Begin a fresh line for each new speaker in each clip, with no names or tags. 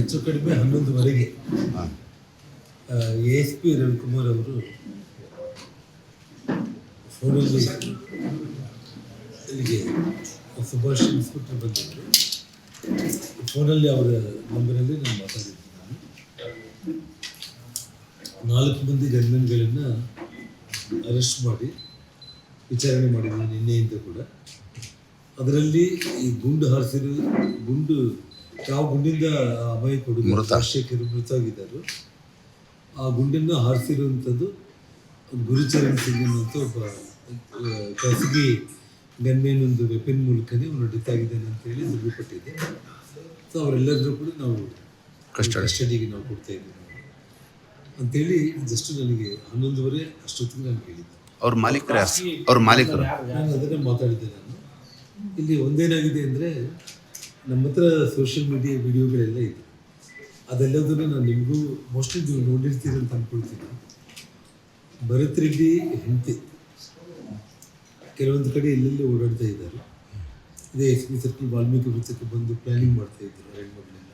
ಹೆಚ್ಚು ಕಡಿಮೆ 11:30ಗೆ ASP ರವಿಕುಮಾರ್ ಅವರು ಫೋನಲ್ಲಿ ಇಲ್ಲಿಗೆ ಸುಭಾಷ್ ಇನ್ಸ್ಪೆಕ್ಟರ್ ಬಂದಿದ್ದರು. ಫೋನಲ್ಲಿ ಅವರ ನಂಬರಲ್ಲಿ ನಾನು ಮಾತಾಡಿದ್ದೆ. ನಾನು 4 ಮಂದಿ ಗನ್ಮೆನ್ಗಳನ್ನು ಅರೆಸ್ಟ್ ಮಾಡಿ ವಿಚಾರಣೆ ಮಾಡಿದ್ದೀನಿ ನಿನ್ನೆಯಿಂದ ಕೂಡ. ಅದರಲ್ಲಿ ಈ ಗುಂಡು ಹಾರಿಸಿರೋ ಗುಂಡು ಯಾವ ಗುಂಡಿಂದ ಅಮಾಯಕ ಹುಡುಗ ರಾಜಶೇಖರ್ ಮೃತವಾಗಿದ್ದರು. ಆ ಗುಂಡನ್ನು ಹಾರಿಸಿರುವಂಥದ್ದು ಗುರುಚರಣ್ ಸಿಂಗ್ ಅನ್ನೋಂಥ ಒಬ್ಬ ಖಾಸಗಿ ಗನ್ಮೇನ್ ಒಂದು ವೆಪನ್ ಮೂಲಕನೇ ಅವನು ಡೆತ್ತಾಗಿದ್ದಾನೆ ಅಂತೇಳಿ ದೃಢಪಟ್ಟಿದೆ. ಸೊ ಅವರೆಲ್ಲರೂ ಕೂಡ ನಾವು ಕಸ್ಟಡಿಗೆ ನಾವು ಕೊಡ್ತಾ ಇದ್ದೀವಿ ಅಂತೇಳಿ ಜಸ್ಟ್ ನನಗೆ 11:30 ಅಷ್ಟೊತ್ತಿಗೆ ನಾನು ಹೇಳಿದ್ದೆ.
ಅವ್ರ ಮಾಲೀಕರು
ನಾನು ಅದನ್ನೇ ಮಾತಾಡಿದ್ದೆ. ನಾನು ಇಲ್ಲಿ ಒಂದೇನಾಗಿದೆ ಅಂದರೆ ನಮ್ಮ ಹತ್ರ ಸೋಷಿಯಲ್ ಮೀಡಿಯಾ ವಿಡಿಯೋಗಳೆಲ್ಲ ಇದೆ. ಅದೆಲ್ಲದನ್ನು ನಾನು ನಿಮಗೂ ಮೋಸ್ಟ್ಲಿ ನೀವು ನೋಡಿರ್ತೀರಿ ಅಂತ ಅಂದ್ಕೊಳ್ತೀನಿ. ಭರತ್ ರೆಡ್ಡಿ ಹೆಂಡತಿ ಕೆಲವೊಂದು ಕಡೆ ಎಲ್ಲೆಲ್ಲಿ ಓಡಾಡ್ತಾ ಇದ್ದಾರೆ. ಇದೇ SP ಸರ್ಕಲ್ ವಾಲ್ಮೀಕಿ ವೃತ್ತಕ್ಕೆ ಬಂದು ಪ್ಲ್ಯಾನಿಂಗ್ ಮಾಡ್ತಾ ಇದ್ದಾರೆ ಹೆಣ್ಮಕ್ಳೆಲ್ಲ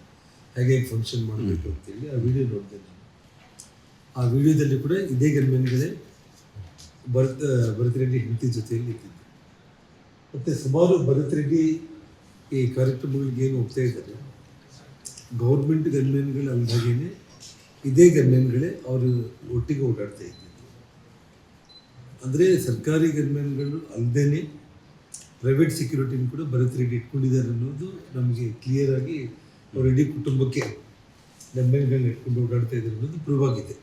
ಹೇಗೆ ಫಂಕ್ಷನ್ ಮಾಡಬೇಕು ಅಂತೇಳಿ ಆ ವಿಡಿಯೋ ನೋಡಿದೆ ನಾನು. ಆ ವಿಡಿಯೋದಲ್ಲಿ ಕೂಡ ಇದೇ ಗನ್ಮೆನ್ಗಳೇ ಭರತ್ ರೆಡ್ಡಿ ಹೆಂಡತಿ ಜೊತೆಯಲ್ಲಿ ಇದ್ದಿದ್ದು. ಮತ್ತು ಸುಮಾರು ಭರತ್ ರೆಡ್ಡಿ ಈ ಕಾರ್ಯಕ್ರಮಗಳಿಗೆ ಏನು ಹೋಗ್ತಾ ಇದ್ದಾರೆ, ಗೌರ್ಮೆಂಟ್ ಗನ್ಮೆನ್ಗಳು ಅಲ್ದಾಗೇನೆ ಇದೇ ಗನ್ಮೆನ್ಗಳೇ ಅವರು ಒಟ್ಟಿಗೆ ಓಡಾಡ್ತಾ ಇದ್ದಿದ್ದು. ಅಂದರೆ ಸರ್ಕಾರಿ ಗನ್ಮೆನ್ಗಳು ಅಲ್ಲದೇ ಪ್ರೈವೇಟ್ ಸೆಕ್ಯೂರಿಟಿನ ಕೂಡ ಭರತ್ ರೆಡ್ಡಿ ಇಟ್ಕೊಂಡಿದ್ದಾರೆ ಅನ್ನೋದು ನಮಗೆ ಕ್ಲಿಯರ್ ಆಗಿ ಅವ್ರ ಇಡೀ ಕುಟುಂಬಕ್ಕೆ ಗನ್ಮೆನ್ಗಳನ್ನ ಇಟ್ಕೊಂಡು ಓಡಾಡ್ತಾ ಇದ್ದಾರೆ ಅನ್ನೋದು ಪ್ರೂವ್ ಆಗಿದೆ.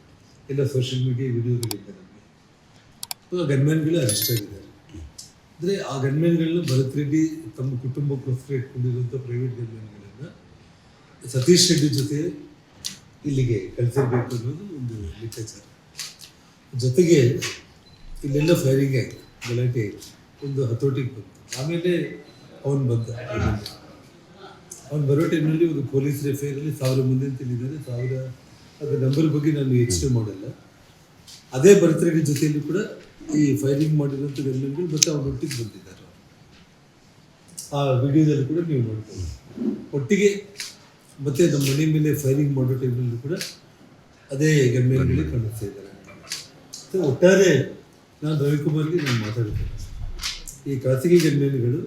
ಎಲ್ಲ ಸೋಷಿಯಲ್ ಮೀಡಿಯಾ ವಿಡಿಯೋಗಳಿಂದ ನಮಗೆ. ಸೊ ಆ ಗನ್ಮ್ಯಾನ್ಗಳು ಅರೆಸ್ಟ್ ಆಗಿದ್ದಾರೆ. ಅಂದರೆ ಆ ಗನ್ಮ್ಯಾನ್ಗಳನ್ನ ಭರತ್ ರೆಡ್ಡಿ ತಮ್ಮ ಕುಟುಂಬಕ್ಕೋಸ್ಕರ ಇಟ್ಕೊಂಡಿರುವಂಥ ಪ್ರೈವೇಟ್ ಗನ್ಮ್ಯಾನ್ಗಳನ್ನು ಸತೀಶ್ ರೆಡ್ಡಿ ಜೊತೆ ಇಲ್ಲಿಗೆ ಕಳಿಸಿರ್ಬೇಕು ಅನ್ನೋದು ಒಂದು ಲೆಕ್ಕಾಚಾರ. ಜೊತೆಗೆ ಇಲ್ಲೆಲ್ಲ ಫೈರಿಂಗ್ ಆಯಿತು, ಗಲಾಟೆ ಆಯಿತು, ಒಂದು ಹತೋಟಿಗೆ ಬಂತು. ಆಮೇಲೆ ಅವನು ಬಂದ. ಅವನು ಬರೋ ಟೈಮ್ನಲ್ಲಿ ಒಂದು ಪೊಲೀಸ್ ಎಫ್ಐಆರಲ್ಲಿ 1000 ಮಂದಿ ಅಂತ ಹೇಳಿದ್ದಾರೆ. 1000 ಅದರ ನಂಬರ್ ಬಗ್ಗೆ ನಾನು ಎಕ್ಸ್ಟೇ ಮಾಡಲ್ಲ. ಅದೇ ಭರತ್ ರೆಡ್ಡಿ ಜೊತೆಯಲ್ಲಿ ಕೂಡ ಈ ಫೈರಿಂಗ್ ಮಾಡಿರೋಂಥ ಗನ್ಮೆನ್ಗಳು ಮತ್ತು ಅವನೊಟ್ಟಿಗೆ ಬಂದಿದ್ದಾರೆ. ಆ ವಿಡಿಯೋದಲ್ಲಿ ಕೂಡ ನೀವು ನೋಡ್ಬೋದು. ಒಟ್ಟಿಗೆ ಮತ್ತು ನಮ್ಮ ಮನೆ ಮೇಲೆ ಫೈರಿಂಗ್ ಮಾಡೋ ಟೈಮಲ್ಲೂ ಕೂಡ ಅದೇ ಗನ್ಮೆನ್ಗಳೇ ಕಾಣಿಸ್ತಾ ಇದ್ದಾರೆ. ಸೊ ಒಟ್ಟಾರೆ ನಾನು ರವಿಕುಮಾರ್ಗೆ ನಾನು ಮಾತಾಡ್ತೇನೆ. ಈ ಖಾಸಗಿ ಗನ್ಮೆನ್ಗಳು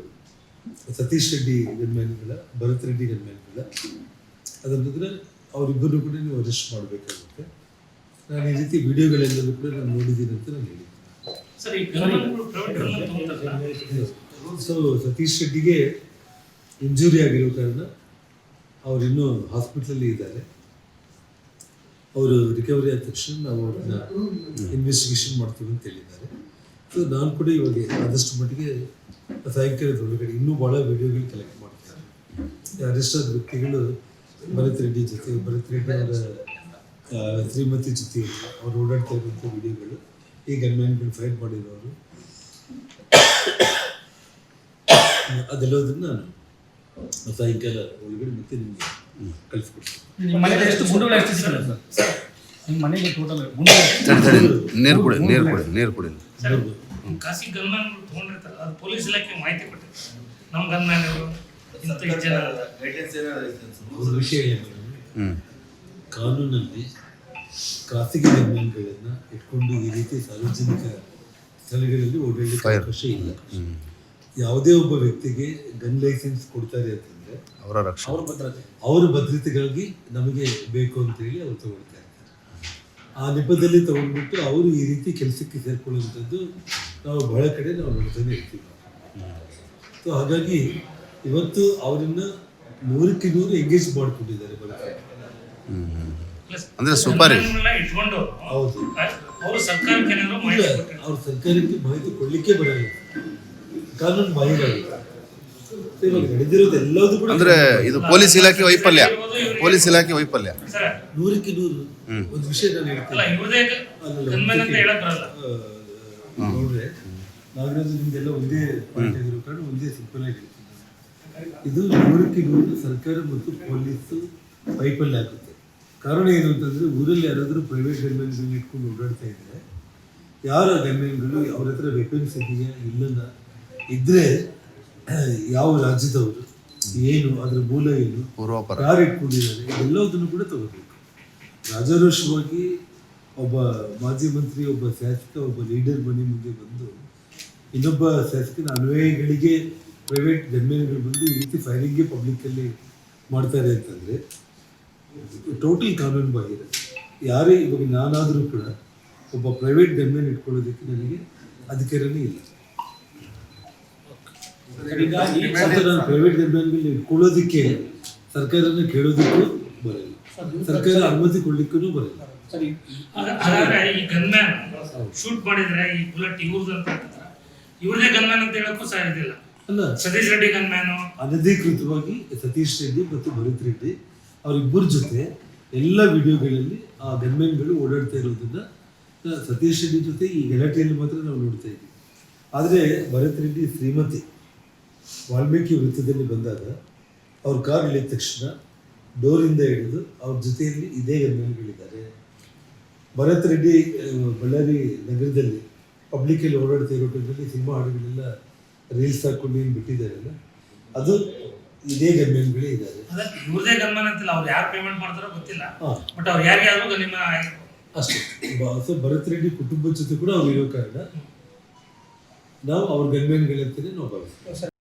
ಸತೀಶ್ ರೆಡ್ಡಿ ಗನ್ಮೆನ್ಗಳ, ಭರತ್ ರೆಡ್ಡಿ ಗನ್ಮೆನ್ಗಳ, ಅದರ ನಂತರ ಅವರಿಬ್ಬರು ಕೂಡ ನೀವು ಅರೆಸ್ಟ್ ಮಾಡಬೇಕಾಗುತ್ತೆ. ನಾನು ಈ ರೀತಿ ವಿಡಿಯೋಗಳೆಲ್ಲರೂ ಕೂಡ ನಾನು ನೋಡಿದ್ದೀನಿ ಅಂತ ನಾನು ಹೇಳಿದ್ದೀನಿ. ಸೊ ಸತೀಶ್ ರೆಡ್ಡಿಗೆ ಇಂಜುರಿ ಆಗಿರೋ ಕಾರಣ ಅವರಿನ್ನೂ ಹಾಸ್ಪಿಟ್ಲಲ್ಲಿ ಇದ್ದಾರೆ. ಅವರು ರಿಕವರಿ ಆದ ತಕ್ಷಣ ನಾವು ಅವ್ರನ್ನ ಇನ್ವೆಸ್ಟಿಗೇಷನ್ ಮಾಡ್ತೀವಿ ಅಂತ ಹೇಳಿದ್ದಾರೆ. ಸೊ ನಾನು ಕೂಡ ಇವಾಗ ಆದಷ್ಟು ಮಟ್ಟಿಗೆ ಸಾಯಂಕಾಲದ ಒಳಗಡೆ ಇನ್ನೂ ಭಾಳ ವಿಡಿಯೋಗಳು ಕಲೆಕ್ಟ್ ಮಾಡ್ತಾರೆ. ಅರೆಸ್ಟ್ ಆದ ವ್ಯಕ್ತಿಗಳು ಭರತ್ ರೆಡ್ಡಿ ಜೊತೆ, ಭರತ್ ರೆಡ್ಡಿ ಅವರ ಶ್ರೀಮತಿ ಜೊತೆ ಅವ್ರು ಓಡಾಡ್ತಾ ಇರುವಂಥ ವಿಡಿಯೋಗಳು, ಈ ಗನ್ಮ್ಯಾನ್ಗಳು ಫೈರ್ ಮಾಡಿರೋರು, ಅದೆಲ್ಲದನ್ನು ನಾನು ಸಾಯಂಕಾಲ ಒಳಗಡೆ ಮತ್ತೆ ನಿಮಗೆ ಕಳಿಸ್ಕೊಡ್ತೀನಿ.
ನೀರು ಕುಡಿ.
ಖಾಸಗಿ ಗನ್ಮ್ಯಾನ್ಗಳು ತೊಗೊಂಡಿರ್ತಾರೆ, ಅದು ಪೊಲೀಸ್ ಇಲಾಖೆ ಮಾಹಿತಿ ಕೊಟ್ಟಿದೆ. ನಮ್ಮ ಗನ್ಮ್ಯಾನ್ಗಳು
ಒಂದು ವಿಷಯ ಏನು, ಕಾನೂನಲ್ಲಿ ಖಾಸಗಿ ಗನ್ಮ್ಯಾನ್ಗಳನ್ನು ಇಟ್ಕೊಂಡು ಈ ರೀತಿ ಸಾರ್ವಜನಿಕ ಸ್ಥಳಗಳಲ್ಲಿ ಓಡಾಡಲಿಕ್ಕೆ ಅವಕಾಶ ಇಲ್ಲ. ಯಾವುದೇ ಒಬ್ಬ ವ್ಯಕ್ತಿಗೆ ಗನ್ ಲೈಸೆನ್ಸ್ ಕೊಡ್ತಾರೆ ಅಂತಂದರೆ ಅವರ ಭದ್ರತೆಗಾಗಿ ನಮಗೆ ಬೇಕು ಅಂತೇಳಿ ಅವ್ರು ತಗೊಳ್ತಾ ಇರ್ತಾರೆ. ಆ ನೆಪದಲ್ಲಿ ತಗೊಂಡ್ಬಿಟ್ಟು ಅವರು ಈ ರೀತಿ ಕೆಲಸಕ್ಕೆ ಸೇರ್ಕೊಳ್ಳುವಂಥದ್ದು ನಾವು ಬಹಳ ಕಡೆ ನಾವು ನೋಡ್ತಾನೆ ಇರ್ತೀವಿ. ಸೊ ಹಾಗಾಗಿ ಇವತ್ತು ಅವರನ್ನು 100ಕ್ಕೆ 100 ಎಂಗೇಜ್ ಮಾಡ್ಕೊಂಡಿದ್ದಾರೆ ಬರುತ್ತೆ.
ಅಂದ್ರೆ ಸೂಪರ್.
ಹೌದು,
ಅವರು ಸರ್ಕಾರಕ್ಕೆ
ಮಾಹಿತಿ ಕೊಡ್ಲಿಕ್ಕೆ ಬರಲ್ಲ, ಕಾನೂನು ಬಾಹಿರ ಆಗುತ್ತೆ. ಇವಾಗ ನಡೆದಿರೋದು ಎಲ್ಲದೂ ಕೂಡ
ಅಂದ್ರೆ ಇದು ಪೊಲೀಸ್ ಇಲಾಖೆ ವೈಫಲ್ಯ. 100ಕ್ಕೆ
100 ಒಂದು ವಿಷಯ ನಾನು ನೋಡ್ರೆ ನಾಗರಾಜ್ ನಿಮ್ದೆಲ್ಲ ಒಂದೇ ಪಾಯಿಂಟ್ ಆಗಿರೋ ಕಾರಣ ಒಂದೇ ಸಿಂಪಲ್ ಆಗಿ ಹೇಳ್ತೀನಿ. ಇದು 100ಕ್ಕೆ 100 ಸರ್ಕಾರ ಮತ್ತು ಪೊಲೀಸು ವೈಫಲ್ಯ ಆಗುತ್ತೆ. ಕಾರಣ ಏನು ಅಂತಂದರೆ, ಊರಲ್ಲಿ ಯಾರಾದರೂ ಪ್ರೈವೇಟ್ ಗನ್ಮೆನ್ಗಳನ್ನ ಇಟ್ಕೊಂಡು ಓಡಾಡ್ತಾ ಇದ್ದಾರೆ, ಯಾರ ಗನ್ಮೆನ್ಗಳು ಅವ್ರ ಹತ್ರ ವೆಪನ್ಸ್ ಇದೆಯಾ ಇಲ್ಲಲ್ಲ, ಇದ್ದರೆ ಯಾವ ರಾಜ್ಯದವರು ಏನು, ಅದರ ಮೂಲ ಏನು,
ಪೂರ್ವಾಪರ
ಯಾರು ಇಟ್ಕೊಂಡಿದ್ದಾರೆ, ಇದೆಲ್ಲದನ್ನು ಕೂಡ ತಗೋಬೇಕು. ರಾಜಾರೋಷವಾಗಿ ಒಬ್ಬ ಮಾಜಿ ಮಂತ್ರಿ, ಒಬ್ಬ ಶಾಸಕ, ಒಬ್ಬ ಲೀಡರ್ ಮನೆ ಮುಂದೆ ಬಂದು ಇನ್ನೊಬ್ಬ ಶಾಸಕನ ಅನ್ವಯಗಳಿಗೆ ಪ್ರೈವೇಟ್ ಗನ್ಮೇನ್ಗಳು ಬಂದು ಈ ರೀತಿ ಫೈರಿಂಗೇ ಪಬ್ಲಿಕ್ಕಲ್ಲಿ ಮಾಡ್ತಾರೆ ಅಂತಂದರೆ ಟೋಟಲ್ ಕಾನೂನು ಬಾಹಿರ. ಯಾರೇ ಇವಾಗ ನಾನಾದರೂ ಕೂಡ ಒಬ್ಬ ಪ್ರೈವೇಟ್ ಗನ್ಮೇನ್ ಇಟ್ಕೊಳ್ಳೋದಕ್ಕೆ ನನಗೆ ಅಧಿಕಾರನೇ ಇಲ್ಲ. ಮತ್ತು ನಾನು ಪ್ರೈವೇಟ್ ಗನ್ಮೇನ್ಗಳನ್ನ ಇಟ್ಕೊಳ್ಳೋದಕ್ಕೆ ಸರ್ಕಾರನ ಕೇಳೋದಕ್ಕೂ ಬರಲ್ಲ, ಸರ್ಕಾರ ಅನುಮತಿ ಕೊಡ್ಲಿಕ್ಕೂ ಬರಲ್ಲ.
ಹಾಗಾದ್ರೆ ಈ ಗನ್ಮ್ಯಾನ್ ಶೂಟ್ ಮಾಡಿದ್ರೆ ಈ ಬುಲೆಟ್ ಇವ್ರದ್ದು ಅಂತ ಹೇಳ್ತಾರೆ, ಇವ್ರದೇ ಗನ್ಮ್ಯಾನ್ ಅಂತ ಹೇಳಕ್ಕೂ ಸಾಧ್ಯವಿಲ್ಲ.
ಅಲ್ಲ,
ಸತೀಶ್ ರೆಡ್ಡಿ ಗನ್ಮ್ಯಾನು
ಅನಧಿಕೃತವಾಗಿ ಸತೀಶ್ ರೆಡ್ಡಿ ಮತ್ತು ಭರತ್ ರೆಡ್ಡಿ ಅವರಿಬ್ಬರ ಜೊತೆ ಎಲ್ಲ ವಿಡಿಯೋಗಳಲ್ಲಿ ಆ ಗನ್ಮ್ಯಾನ್ಗಳು ಓಡಾಡ್ತಾ ಇರೋದನ್ನ ಸತೀಶ್ ರೆಡ್ಡಿ ಜೊತೆ ಈ ಗಲಾಟೆಯಲ್ಲಿ ಮಾತ್ರ ನಾವು ನೋಡ್ತಾ ಇದ್ದೀವಿ. ಆದರೆ ಭರತ್ ರೆಡ್ಡಿ ಶ್ರೀಮತಿ ವಾಲ್ಮೀಕಿ ವೃತ್ತದಲ್ಲಿ ಬಂದಾಗ ಅವ್ರ ಕಾರ್ ಇಳಿದ ತಕ್ಷಣ ಡೋರಿಂದ ಹಿಡಿದು ಅವ್ರ ಜೊತೆಯಲ್ಲಿ ಇದೇ ಗನ್ಮ್ಯಾನ್ಗಳಿದ್ದಾರೆ. ಭರತ್ ರೆಡ್ಡಿ ಬಳ್ಳಾರಿ ನಗರದಲ್ಲಿ ಪಬ್ಲಿಕಲ್ಲಿ ಓಡಾಡ್ತಾ ಇರೋ ಟೈಮಲ್ಲಿ ಸಿನಿಮಾ ಹಾಡುಗಳೆಲ್ಲ ರೀಲ್ಸ್ ಹಾಕೊಂಡು ಏನು ಬಿಟ್ಟಿದ್ದಾರಲ್ಲ, ಅದು ಇದೇ ಗನ್ಮ್ಯಾನ್ಗಳೇ ಇದ್ದಾರೆ.
ಇವ್ರದೇ ಗನ್ಮ್ಯಾನ್ ಅಂತಿಲ್ಲ, ಅವ್ರು ಯಾರು ಪೇಮೆಂಟ್ ಮಾಡ್ತಾರೋ ಗೊತ್ತಿಲ್ಲ, ಬಟ್ ಅವ್ರು ಯಾರಿಗಾದ್ರೂ ಗನ್ಮ್ಯಾನ್ ಆಗಿರ್ಬೋದು
ಅಷ್ಟೇ. ಸೊ ಭರತ್ ರೆಡ್ಡಿ ಕುಟುಂಬದ ಜೊತೆ ಕೂಡ ಅವ್ರು ಇರೋ ಕಾರಣ ನಾವು ಅವ್ರ ಗನ್ಮ್ಯಾನ್ಗಳಂತಲೇ ನಾವು ಭಾವಿಸ್ತೀವಿ.